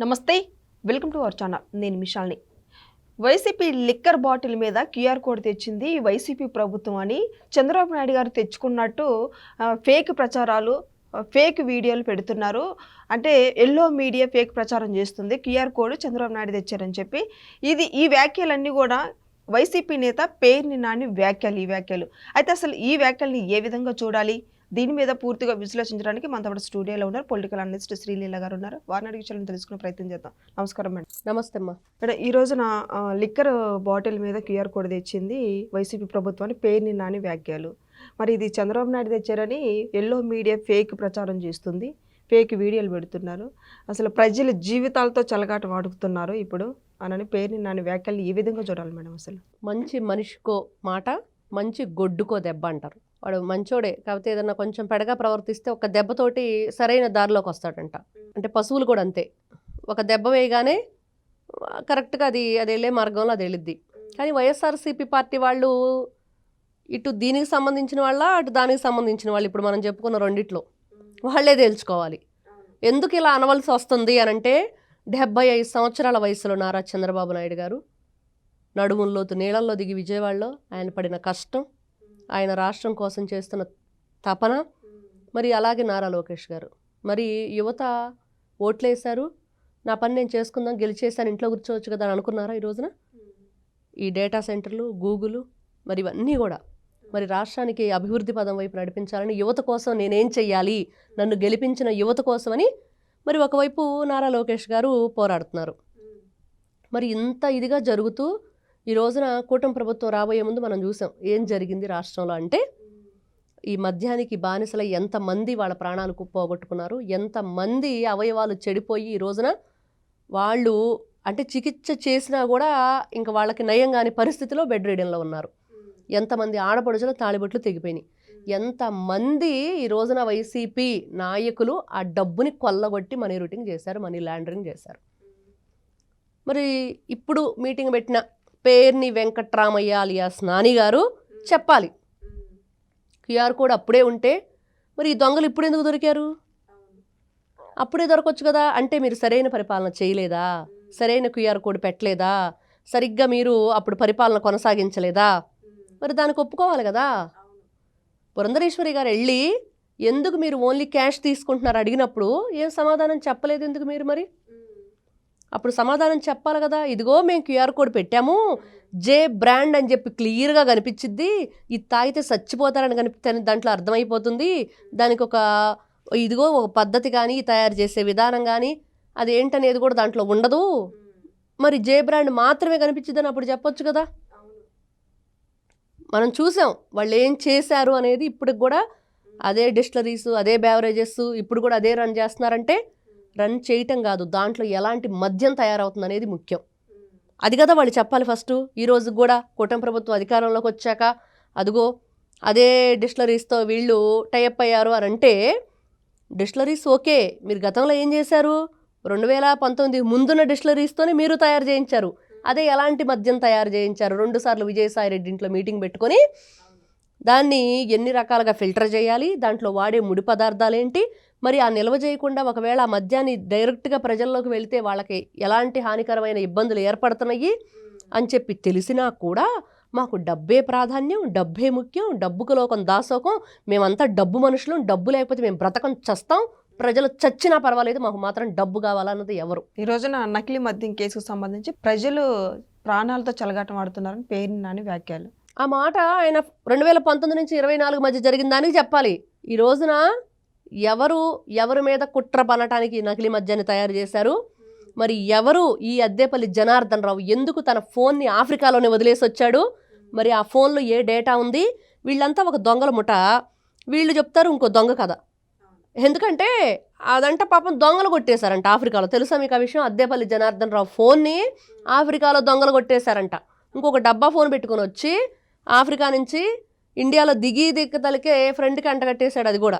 నమస్తే, welcome to our channel. నేను మిషాల్ని. YCP liquor bottle మీద క్యూఆర్ కోడ్ తెచ్చింది వైసీపీ ప్రభుత్వం అని చంద్రబాబు నాయుడు గారు తెచ్చుకున్నట్టు ఫేక్ ప్రచారాలు, ఫేక్ వీడియోలు పెడుతున్నారు. అంటే ఎల్లో మీడియా ఫేక్ ప్రచారం చేస్తుంది. క్యూఆర్ కోడ్ చంద్రబాబు నాయుడు తెచ్చారని చెప్పి ఈ వ్యాఖ్యలన్నీ కూడా వైసీపీ నేత పేర్ని నాని వ్యాఖ్యలు. ఈ వ్యాఖ్యలు అయితే అసలు ఈ వ్యాఖ్యల్ని ఏ విధంగా చూడాలి, దీని మీద పూర్తిగా విశ్లేషించడానికి మనతో పాటు స్టూడియోలో ఉన్నారు పొలిటికల్ అనలిస్ట్ శ్రీలీల గారు ఉన్నారు. వారిని అడిగి తెలుసుకునే ప్రయత్నం చేద్దాం. నమస్కారం మేడం. నమస్తే అమ్మా. మేడం, ఈ రోజున లిక్కర్ బాటిల్ మీద క్యూఆర్ కోడ్ తెచ్చింది వైసీపీ ప్రభుత్వాన్ని పేర్ని నాని వ్యాఖ్యలు. మరి ఇది చంద్రబాబు నాయుడు తెచ్చారని ఎల్లో మీడియా ఫేక్ ప్రచారం చేస్తుంది, ఫేక్ వీడియోలు పెడుతున్నారు. అసలు ప్రజల జీవితాలతో చలగాట వాడుతున్నారు ఇప్పుడు అని పేర్ని నాని వ్యాఖ్యలు ఈ విధంగా చూడాలి మేడం? అసలు మంచి మనిషికో మాట, మంచి గొడ్డుకో దెబ్బ అంటారు. వాడు మంచోడే, కాకపోతే ఏదన్నా కొంచెం పెడగా ప్రవర్తిస్తే ఒక దెబ్బతోటి సరైన దారిలోకి వస్తాడంట. అంటే పశువులు కూడా అంతే, ఒక దెబ్బ వేయగానే కరెక్ట్గా అది వెళ్ళే మార్గంలో అది వెళ్ళిద్ది. కానీ వైఎస్ఆర్సీపీ పార్టీ వాళ్ళు ఇటు దీనికి సంబంధించిన వాళ్ళ, అటు దానికి సంబంధించిన వాళ్ళు, ఇప్పుడు మనం చెప్పుకున్న రెండిట్లో వాళ్ళే తేల్చుకోవాలి. ఎందుకు ఇలా అనవలసి వస్తుంది అని అంటే, 75 సంవత్సరాల వయసులో నారా చంద్రబాబు నాయుడు గారు నడుముల్లోతు నీళ్ళల్లో దిగి విజయవాడలో ఆయన పడిన కష్టం, ఆయన రాష్ట్రం కోసం చేస్తున్న తపన, మరి అలాగే నారా లోకేష్ గారు, మరి యువత ఓట్లేశారు, నా పని నేను చేసుకుందాం, గెలిచేసాను, ఇంట్లో కూర్చోవచ్చు కదా అని అనుకున్నారా? ఈ రోజున ఈ డేటా సెంటర్లు, గూగుల్, మరి ఇవన్నీ కూడా మరి రాష్ట్రానికి అభివృద్ధి పదం వైపు నడిపించాలని యువత కోసం నేనేం చెయ్యాలి, నన్ను గెలిపించిన యువత కోసమని మరి ఒకవైపు నారా లోకేష్ గారు పోరాడుతున్నారు. మరి ఇంత ఇదిగా జరుగుతూ ఈ రోజున కూటమి ప్రభుత్వం రాబోయే ముందు మనం చూసాం ఏం జరిగింది రాష్ట్రంలో. అంటే ఈ మద్యానికి బానిసలై ఎంతమంది వాళ్ళ ప్రాణాలు పోగొట్టుకున్నారు, ఎంతమంది అవయవాలు చెడిపోయి ఈ రోజున వాళ్ళు అంటే చికిత్స చేసినా కూడా ఇంకా వాళ్ళకి నయం కాని పరిస్థితిలో బెడ్ రీడింగ్లో ఉన్నారు. ఎంతమంది ఆడపడుచులు తాళిబొట్లు తెగిపోయినాయి. ఎంతమంది ఈ రోజున వైసీపీ నాయకులు ఆ డబ్బుని కొల్లగొట్టి మనీ రూటింగ్ చేశారు, మనీ లాండరింగ్ చేశారు. మరి ఇప్పుడు మీటింగ్ పెట్టిన పేర్ని వెంకట్రామయ్య అలియాస్ నాని గారు చెప్పాలి. క్యూఆర్ కోడ్ అప్పుడే ఉంటే మరి ఈ దొంగలు ఇప్పుడు ఎందుకు దొరికారు? అప్పుడే దొరకొచ్చు కదా. అంటే మీరు సరైన పరిపాలన చేయలేదా, సరైన క్యూఆర్ కోడ్ పెట్టలేదా, సరిగ్గా మీరు అప్పుడు పరిపాలన కొనసాగించలేదా? మరి దానికి ఒప్పుకోవాలి కదా. పురంధరేశ్వరి గారు వెళ్ళి ఎందుకు మీరు ఓన్లీ క్యాష్ తీసుకుంటున్నారు అడిగినప్పుడు ఏం సమాధానం చెప్పలేదు ఎందుకు మీరు? మరి అప్పుడు సమాధానం చెప్పాలి కదా. ఇదిగో మేము క్యూఆర్ కోడ్ పెట్టాము, జే బ్రాండ్ అని చెప్పి క్లియర్గా కనిపించిద్ది, ఇది తాగితే చచ్చిపోతారని కనిపిస్తే దాంట్లో అర్థమైపోతుంది, దానికి ఇదిగో ఒక పద్ధతి కానీ తయారు చేసే విధానం కానీ అది ఏంటనేది కూడా దాంట్లో ఉండదు, మరి జే బ్రాండ్ మాత్రమే కనిపించిద్దని అప్పుడు చెప్పొచ్చు కదా. మనం చూసాం వాళ్ళు ఏం చేశారు అనేది. ఇప్పుడు కూడా అదే డిస్టిలరీస్, అదే బెవరేజెస్ ఇప్పుడు కూడా అదే రన్ చేస్తున్నారంటే రన్ చేయటం కాదు, దాంట్లో ఎలాంటి మద్యం తయారవుతుంది అనేది ముఖ్యం. అది కదా వాళ్ళు చెప్పాలి ఫస్ట్. ఈరోజు కూడా కూటమి ప్రభుత్వం అధికారంలోకి వచ్చాక అదిగో అదే డిస్టిలరీస్తో వీళ్ళు టైఅప్ అయ్యారు అని అంటే, డిస్టిలరీస్ ఓకే, మీరు గతంలో ఏం చేశారు? 2019 ముందున్న డిస్టిలరీస్తోనే మీరు తయారు చేయించారు. అదే ఎలాంటి మద్యం తయారు చేయించారు? 2 సార్లు విజయసాయి రెడ్డి ఇంట్లో మీటింగ్ పెట్టుకొని దాన్ని ఎన్ని రకాలుగా ఫిల్టర్ చేయాలి, దాంట్లో వాడే ముడి పదార్థాలు ఏంటి, మరి ఆ నిల్వ చేయకుండా ఒకవేళ ఆ మద్యాన్ని డైరెక్ట్గా ప్రజల్లోకి వెళితే వాళ్ళకి ఎలాంటి హానికరమైన ఇబ్బందులు ఏర్పడుతున్నాయి అని చెప్పి తెలిసినా కూడా మాకు డబ్బే ప్రాధాన్యం, డబ్బే ముఖ్యం, డబ్బుకు లోకం దాసోకం, మేమంతా డబ్బు మనుషులు, డబ్బు లేకపోతే మేము బ్రతకం చస్తాం, ప్రజలు చచ్చినా పర్వాలేదు, మాకు మాత్రం డబ్బు కావాలన్నది ఎవరు? ఈ రోజున నకిలీ మద్యం కేసుకు సంబంధించి ప్రజలు ప్రాణాలతో చెలగాటం ఆడుతున్నారని పేర్ని నాని వ్యాఖ్యలు. ఆ మాట ఆయన 2019 నుంచి 24 మధ్య జరిగిన దానికి చెప్పాలి. ఈ రోజున ఎవరు మీద కుట్ర పనటానికి నకిలీ మద్యాన్ని తయారు చేశారు, మరి ఎవరు ఈ అద్దేపల్లి జనార్దన్ రావు ఎందుకు తన ఫోన్ని ఆఫ్రికాలోనే వదిలేసి వచ్చాడు, మరి ఆ ఫోన్లో ఏ డేటా ఉంది? వీళ్ళంతా ఒక దొంగల ముఠ. వీళ్ళు చెప్తారు ఇంకో దొంగ కథ. ఎందుకంటే అదంట పాపం దొంగలు కొట్టేశారంట ఆఫ్రికాలో. తెలుసా మీకు ఆ విషయం? అద్దేపల్లి జనార్దన్ రావు ఫోన్ని ఆఫ్రికాలో దొంగలు కొట్టేశారంట. ఇంకొక డబ్బా ఫోన్ పెట్టుకుని వచ్చి ఆఫ్రికా నుంచి ఇండియాలో దిక్కతలకే ఫ్రెండ్కి అంటగట్టేశాడు. అది కూడా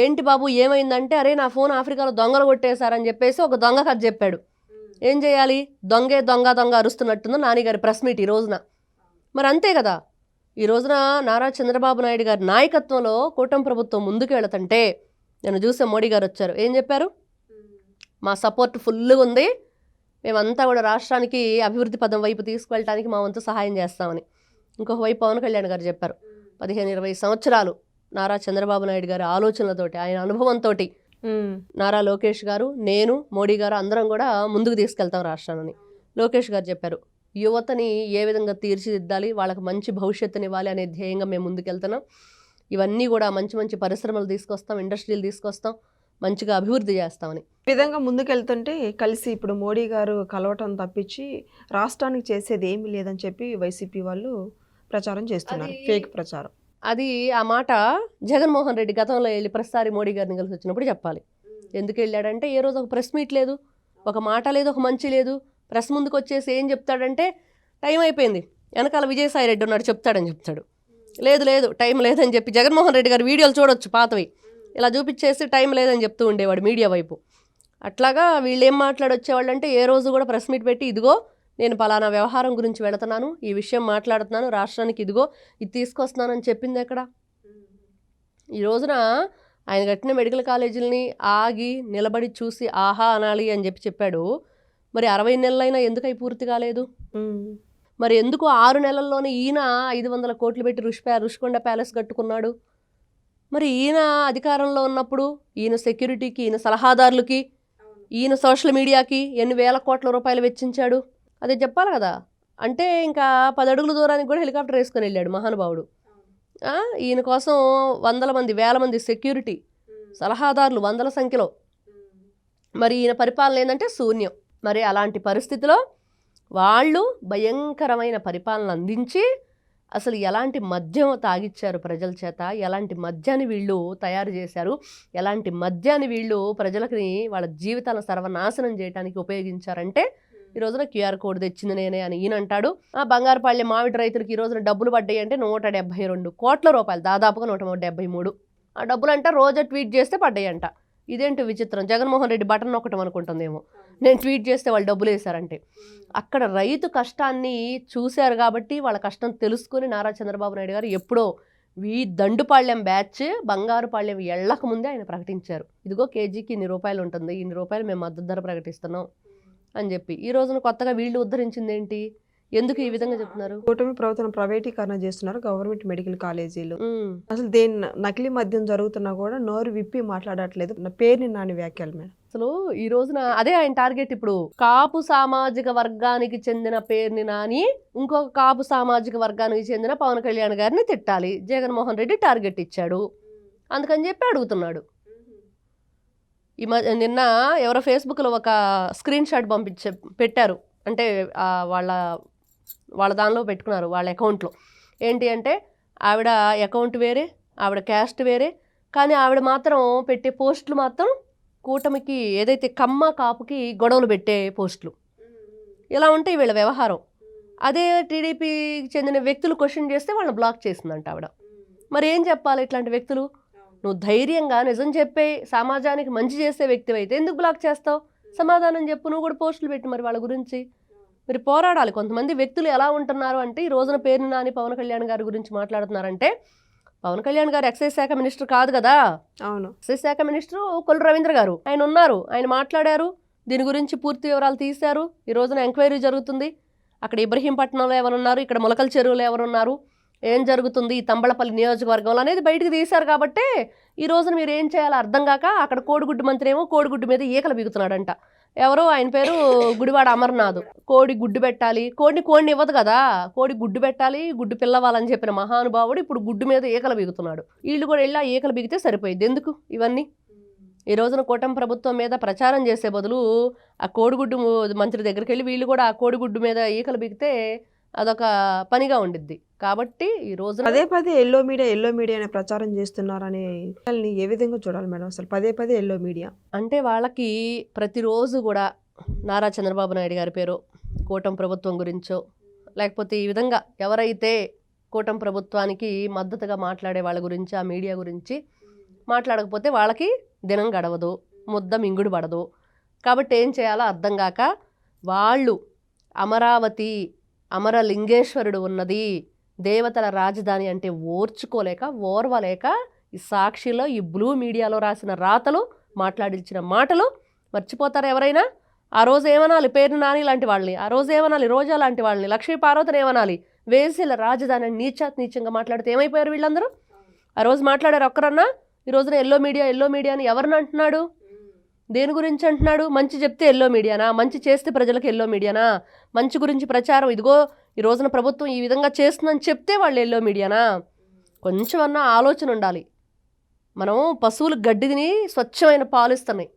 ఏంటి బాబు ఏమైందంటే, అరే నా ఫోన్ ఆఫ్రికాలో దొంగలు కొట్టేశారని చెప్పేసి ఒక దొంగ కథ చెప్పాడు. ఏం చేయాలి? దొంగ అరుస్తున్నట్టుందో నానిగారి ప్రెస్ మీట్ ఈ రోజున. మరి అంతే కదా. ఈ రోజున నారా చంద్రబాబు నాయుడు గారి నాయకత్వంలో కూటమి ప్రభుత్వం ముందుకు వెళుతుంటే నేను చూసే మోడీ గారు వచ్చారు. ఏం చెప్పారు? మా సపోర్ట్ ఫుల్గా ఉంది, మేమంతా కూడా రాష్ట్రానికి అభివృద్ధి పదం వైపు తీసుకువెళ్ళడానికి మా వంతు సహాయం చేస్తామని. ఇంకొక వైపు పవన్ కళ్యాణ్ గారు చెప్పారు, 15-20 సంవత్సరాలు నారా చంద్రబాబు నాయుడు గారి ఆలోచనలతోటి, ఆయన అనుభవంతో నారా లోకేష్ గారు, నేను, మోడీ గారు అందరం కూడా ముందుకు తీసుకెళ్తాం రాష్ట్రాన్ని. లోకేష్ గారు చెప్పారు, యువతని ఏ విధంగా తీర్చిదిద్దాలి, వాళ్ళకి మంచి భవిష్యత్తుని ఇవ్వాలి అనే ధ్యేయంగా మేము ముందుకెళ్తున్నాం. ఇవన్నీ కూడా మంచి మంచి పరిశ్రమలు తీసుకొస్తాం, ఇండస్ట్రీలు తీసుకొస్తాం, మంచిగా అభివృద్ధి చేస్తామని. ఈ విధంగా ముందుకెళ్తుంటే కలిసి ఇప్పుడు మోడీ గారు కలవటం తప్పించి రాష్ట్రానికి చేసేది ఏమీ లేదని చెప్పి వైసీపీ వాళ్ళు ప్రచారం చేస్తున్నారు, ఫేక్ ప్రచారం. అది ఆ మాట జగన్మోహన్ రెడ్డి గతంలో వెళ్ళి ప్రతిసారి మోడీ గారిని కలిసి వచ్చినప్పుడు చెప్పాలి. ఎందుకు వెళ్ళాడంటే ఏ రోజు ఒక ప్రెస్ మీట్ లేదు, ఒక మాట లేదు, ఒక మంచి లేదు. ప్రెస్ ముందుకు వచ్చేసి ఏం చెప్తాడంటే టైం అయిపోయింది, వెనకాల విజయసాయి రెడ్డి ఉన్నాడు చెప్తాడని చెప్తాడు. లేదు టైం లేదని చెప్పి జగన్మోహన్ రెడ్డి గారి వీడియోలు చూడొచ్చు పాతవి, ఇలా చూపించేసి టైం లేదని చెప్తూ ఉండేవాడు మీడియా వైపు. అట్లాగా వీళ్ళు ఏం మాట్లాడొచ్చేవాళ్ళు అంటే ఏ రోజు కూడా ప్రెస్ మీట్ పెట్టి ఇదిగో నేను పలానా వ్యవహారం గురించి వెళుతున్నాను, ఈ విషయం మాట్లాడుతున్నాను, రాష్ట్రానికి ఇదిగో ఇది తీసుకొస్తున్నానని చెప్పింది ఎక్కడ? ఈ రోజున ఆయన కట్టిన మెడికల్ కాలేజీలని ఆగి నిలబడి చూసి ఆహా అనాలి అని చెప్పాడు. మరి 60 నెలలైనా ఎందుకు అవి పూర్తి కాలేదు? మరి ఎందుకు 6 నెలల్లోనే ఈయన 500 కోట్లు పెట్టి రుషికొండ ప్యాలెస్ కట్టుకున్నాడు? మరి ఈయన అధికారంలో ఉన్నప్పుడు ఈయన సెక్యూరిటీకి, ఈయన సలహాదారులకి, ఈయన సోషల్ మీడియాకి ఎన్ని వేల కోట్ల రూపాయలు వెచ్చించాడు? అదే చెప్పాలి కదా. అంటే ఇంకా 10 అడుగుల దూరానికి కూడా హెలికాప్టర్ వేసుకొని వెళ్ళాడు మహానుభావుడు. ఈయన కోసం వేల మంది సెక్యూరిటీ, సలహాదారులు 100ల సంఖ్యలో. మరి ఈయన పరిపాలన ఏంటంటే శూన్యం. మరి అలాంటి పరిస్థితిలో వాళ్ళు భయంకరమైన పరిపాలన అందించి అసలు ఎలాంటి మద్యం తాగిచ్చారు ప్రజల చేత, ఎలాంటి మద్యాన్ని వీళ్ళు తయారు చేశారు, ఎలాంటి మద్యాన్ని వీళ్ళు ప్రజలకి వాళ్ళ జీవితాలను సర్వనాశనం చేయడానికి ఉపయోగించారంటే ఈ రోజున క్యూఆర్ కోడ్ తెచ్చింది నేనే అని ఈయన అంటాడు. బంగారుపాళ్యం మామిడి రైతులకు ఈ రోజున డబ్బులు పడ్డాయి అంటే 172 కోట్ల రూపాయలు, దాదాపుగా 173. ఆ డబ్బులు అంట రోజు ట్వీట్ చేస్తే పడ్డాయంట. ఇదేంటి విచిత్రం, జగన్మోహన్ రెడ్డి బటన్ నొక్కటం అనుకుంటుందేమో, నేను ట్వీట్ చేస్తే వాళ్ళు డబ్బులు వేశారంటే. అక్కడ రైతు కష్టాన్ని చూశారు కాబట్టి వాళ్ళ కష్టం తెలుసుకుని నారా చంద్రబాబు నాయుడు గారు ఎప్పుడో ఈ దండుపాళ్యం బ్యాచ్ బంగారుపాళ్యం ఎళ్ళక ముందే ఆయన ప్రకటించారు, ఇదిగో కేజీకి ఇన్ని రూపాయలు ఉంటుంది, ఇన్ని రూపాయలు మేము మద్దతు ధర ప్రకటిస్తున్నాం అని చెప్పి. ఈ రోజున కొత్తగా వీళ్ళు ఉద్ధరించింది ఏంటి? ఎందుకు ఈ విధంగా చెప్తున్నారు? కూటమి ప్రభుత్వం ప్రైవేటీకరణ చేస్తున్నారు గవర్నమెంట్ మెడికల్ కాలేజీలు. అసలు దేని నకిలీ మద్యం జరుగుతున్నా కూడా నోరు విప్పి మాట్లాడట్లేదు. పేరుని నాని వ్యాఖ్యలు మేడం. అసలు ఈ రోజున అదే ఆయన టార్గెట్. ఇప్పుడు కాపు సామాజిక వర్గానికి చెందిన పేరుని నాని ఇంకొక కాపు సామాజిక వర్గానికి చెందిన పవన్ కళ్యాణ్ గారిని తిట్టాలి జగన్మోహన్ రెడ్డి టార్గెట్ ఇచ్చాడు, అందుకని చెప్పి అడుగుతున్నాడు. నిన్న ఎవరో ఫేస్బుక్లో ఒక స్క్రీన్ షాట్ పెట్టారు. అంటే వాళ్ళ దానిలో పెట్టుకున్నారు, వాళ్ళ అకౌంట్లో. ఏంటి అంటే ఆవిడ అకౌంట్ వేరే, ఆవిడ క్యాస్ట్ వేరే, కానీ ఆవిడ మాత్రం పెట్టే పోస్టులు మాత్రం కూటమికి ఏదైతే కమ్మ కాపుకి గొడవలు పెట్టే పోస్టులు. ఇలా ఉంటాయి వీళ్ళ వ్యవహారం. అదే టీడీపీకి చెందిన వ్యక్తులు క్వశ్చన్ చేస్తే వాళ్ళని బ్లాక్ చేసిందంట ఆవిడ. మరి ఏం చెప్పాలి ఇట్లాంటి వ్యక్తులు? నువ్వు ధైర్యంగా నిజం చెప్పే సమాజానికి మంచి చేసే వ్యక్తి అయితే ఎందుకు బ్లాక్ చేస్తావు? సమాధానం చెప్పు. నువ్వు కూడా పోస్టులు పెట్టి మరి వాళ్ళ గురించి మీరు పోరాడాలి. కొంతమంది వ్యక్తులు ఎలా ఉంటున్నారు అంటే ఈ రోజున పేరుని నాని పవన్ కళ్యాణ్ గారి గురించి మాట్లాడుతున్నారంటే, పవన్ కళ్యాణ్ గారు ఎక్సైజ్ శాఖ మినిస్టర్ కాదు కదా. అవును, ఎక్సైజ్ శాఖ మినిస్టర్ కొల్లు రవీంద్ర గారు ఆయన ఉన్నారు, ఆయన మాట్లాడారు, దీని గురించి పూర్తి వివరాలు తీశారు. ఈ రోజున ఎంక్వైరీ జరుగుతుంది. అక్కడ ఇబ్రహీంపట్నంలో ఎవరున్నారు, ఇక్కడ మొలకల చెరువులో ఎవరున్నారు, ఏం జరుగుతుంది ఈ తంబళపల్లి నియోజకవర్గంలో అనేది బయటకు తీశారు. కాబట్టే ఈ రోజున మీరు ఏం చేయాలో అర్థం కాక అక్కడ కోడిగుడ్డు మంత్రి ఏమో కోడిగుడ్డు మీద ఈకలు బిగుతున్నాడంట. ఎవరో ఆయన పేరు గుడివాడ అమర్నాథ్. కోడి గుడ్డు పెట్టాలి, కోడిని ఇవ్వదు కదా, కోడి గుడ్డు పెట్టాలి, గుడ్డు పిల్లవాలని చెప్పిన మహానుభావుడు ఇప్పుడు గుడ్డు మీద ఈకలు బిగుతున్నాడు. వీళ్ళు కూడా వెళ్ళి ఆ ఈకలు బిగితే సరిపోయింది. ఎందుకు ఇవన్నీ? ఈ రోజున కూటమి ప్రభుత్వం మీద ప్రచారం చేసే బదులు ఆ కోడిగుడ్డు మంత్రి దగ్గరికి వెళ్ళి వీళ్ళు కూడా ఆ కోడిగుడ్డు మీద ఈకలు బిగితే అదొక పనిగా ఉండిద్ది. కాబట్టి ఈ రోజు పదే ఎల్లో మీడియా అనే ప్రచారం చేస్తున్నారని ఏ విధంగా చూడాలి మేడం? అసలు పదే ఎల్లో మీడియా అంటే వాళ్ళకి ప్రతిరోజు కూడా నారా చంద్రబాబు నాయుడు గారి పేరు, కూటమి ప్రభుత్వం గురించో, లేకపోతే ఈ విధంగా ఎవరైతే కూటమి ప్రభుత్వానికి మద్దతుగా మాట్లాడే వాళ్ళ గురించి, ఆ మీడియా గురించి మాట్లాడకపోతే వాళ్ళకి దినం గడవదు, ముద్ద మింగుడు పడదు. కాబట్టి ఏం చేయాలో అర్థం కాక వాళ్ళు అమరావతి అమరలింగేశ్వరుడు ఉన్నది దేవతల రాజధాని అంటే ఓర్వలేక ఈ సాక్షిలో ఈ బ్లూ మీడియాలో రాసిన రాతలు, మాట్లాడించిన మాటలు మర్చిపోతారా ఎవరైనా? ఆ రోజు ఏమనాలి పేరు నాని లాంటి వాళ్ళని, ఆ రోజు ఏమనాలి రోజా లాంటి వాళ్ళని, లక్ష్మీ పార్వతిని ఏమనాలి? వేసేల రాజధాని నీచంగా మాట్లాడితే ఏమైపోయారు వీళ్ళందరూ? ఆ రోజు మాట్లాడారు ఒక్కరన్నా? ఈ రోజున ఎల్లో మీడియా అని ఎవరిని అంటున్నాడు? దేని గురించి అంటున్నాడు? మంచి చెప్తే ఎల్లో మీడియానా? మంచి చేస్తే ప్రజలకు ఎల్లో మీడియానా? మంచి గురించి ప్రచారం ఇదిగో ఈ రోజున ప్రభుత్వం ఈ విధంగా చేస్తుందని చెప్తే వాళ్ళు ఎల్లో మీడియానా? కొంచెం అన్నా ఆలోచన ఉండాలి. మనం పశువులు గడ్డి తిని స్వచ్ఛమైన పాలు ఇస్తున్నాయి,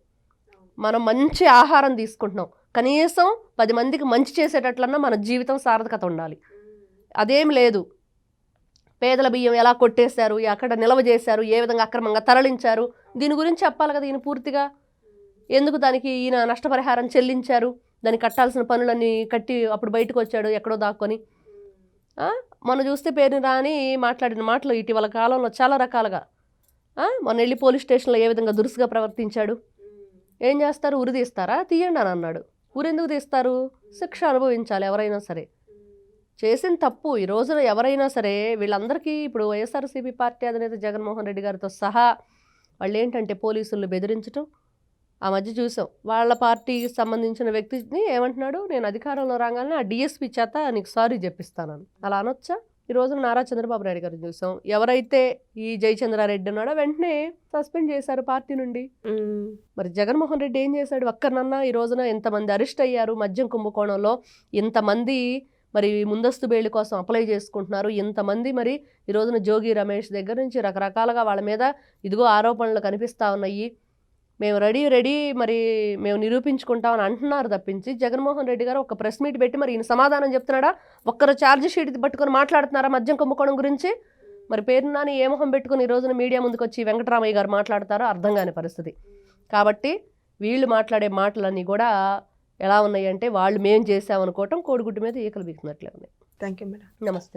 మనం మంచి ఆహారం తీసుకుంటున్నాం, కనీసం 10 మందికి మంచి చేసేటట్లన్నా మన జీవితం సార్థకత ఉండాలి. అదేం లేదు. పేదల బియ్యం ఎలా కొట్టేశారు, ఎక్కడ నిల్వ చేశారు, ఏ విధంగా అక్రమంగా తరలించారు, దీని గురించి చెప్పాలి కదా ఈయన పూర్తిగా. ఎందుకు దానికి ఈయన నష్టపరిహారం చెల్లించారు, దానికి కట్టాల్సిన పనులన్నీ కట్టి అప్పుడు బయటకు వచ్చాడు ఎక్కడో దాక్కొని. మొన్న చూస్తే పేరు రాని మాట్లాడిన మాటలు ఇటీవల కాలంలో చాలా రకాలుగా. మొన్న వెళ్ళి పోలీస్ స్టేషన్లో ఏ విధంగా దురుసుగా ప్రవర్తించాడు. ఏం చేస్తారు? ఉరి తీస్తారా? తీయండి అని అన్నాడు. ఊరు ఎందుకు తీస్తారు? శిక్ష అనుభవించాలి ఎవరైనా సరే. చేసిన తప్పు ఈ రోజున ఎవరైనా సరే వీళ్ళందరికీ ఇప్పుడు వైఎస్ఆర్సీపీ పార్టీ అధినేత జగన్మోహన్ రెడ్డి గారితో సహా వాళ్ళు ఏంటంటే పోలీసులను బెదిరించడం. ఆ మధ్య చూసాం, వాళ్ళ పార్టీకి సంబంధించిన వ్యక్తిని ఏమంటున్నాడు, నేను అధికారంలో రాగానే ఆ డిఎస్పీ చేత నీకు సారీ చెప్పిస్తానని. అలా అనొచ్చా? ఈ రోజున నారా చంద్రబాబు నాయుడు గారిని చూసాం, ఎవరైతే ఈ జయచంద్రారెడ్డి ఉన్నాడో వెంటనే సస్పెండ్ చేశారు పార్టీ నుండి. మరి జగన్మోహన్ రెడ్డి ఏం చేశాడు? ఒక్కరినన్నా ఈ రోజున ఎంతమంది అరెస్ట్ అయ్యారు మద్యం కుంభకోణంలో, ఇంతమంది మరి ముందస్తు బెయిల్ కోసం అప్లై చేసుకుంటున్నారు, ఇంతమంది మరి ఈ రోజున జోగి రమేష్ దగ్గర నుంచి రకరకాలుగా వాళ్ళ మీద ఇదిగో ఆరోపణలు కనిపిస్తూ ఉన్నాయి, మేము రెడీ మరి మేము నిరూపించుకుంటామని అంటున్నారు తప్పించి జగన్మోహన్ రెడ్డి గారు ఒక ప్రెస్ మీట్ పెట్టి మరి ఈయన సమాధానం చెప్తున్నాడా? ఒక్కరు ఛార్జ్ షీట్ పట్టుకొని మాట్లాడుతున్నారా మద్యం కుంభకోణం గురించి? మరి పేరు నాని ఏ మొహం పెట్టుకుని ఈ రోజున మీడియా ముందుకు వచ్చి వెంకటరామయ్య గారు మాట్లాడతారో అర్థం కాని పరిస్థితి. కాబట్టి వీళ్ళు మాట్లాడే మాటలన్నీ కూడా ఎలా ఉన్నాయి అంటే వాళ్ళు మేం చేసామనుకోవటం కోడిగుడ్డు మీద ఈకలు బిగుతున్నట్లే ఉన్నాయి. Thank you madam. నమస్తే.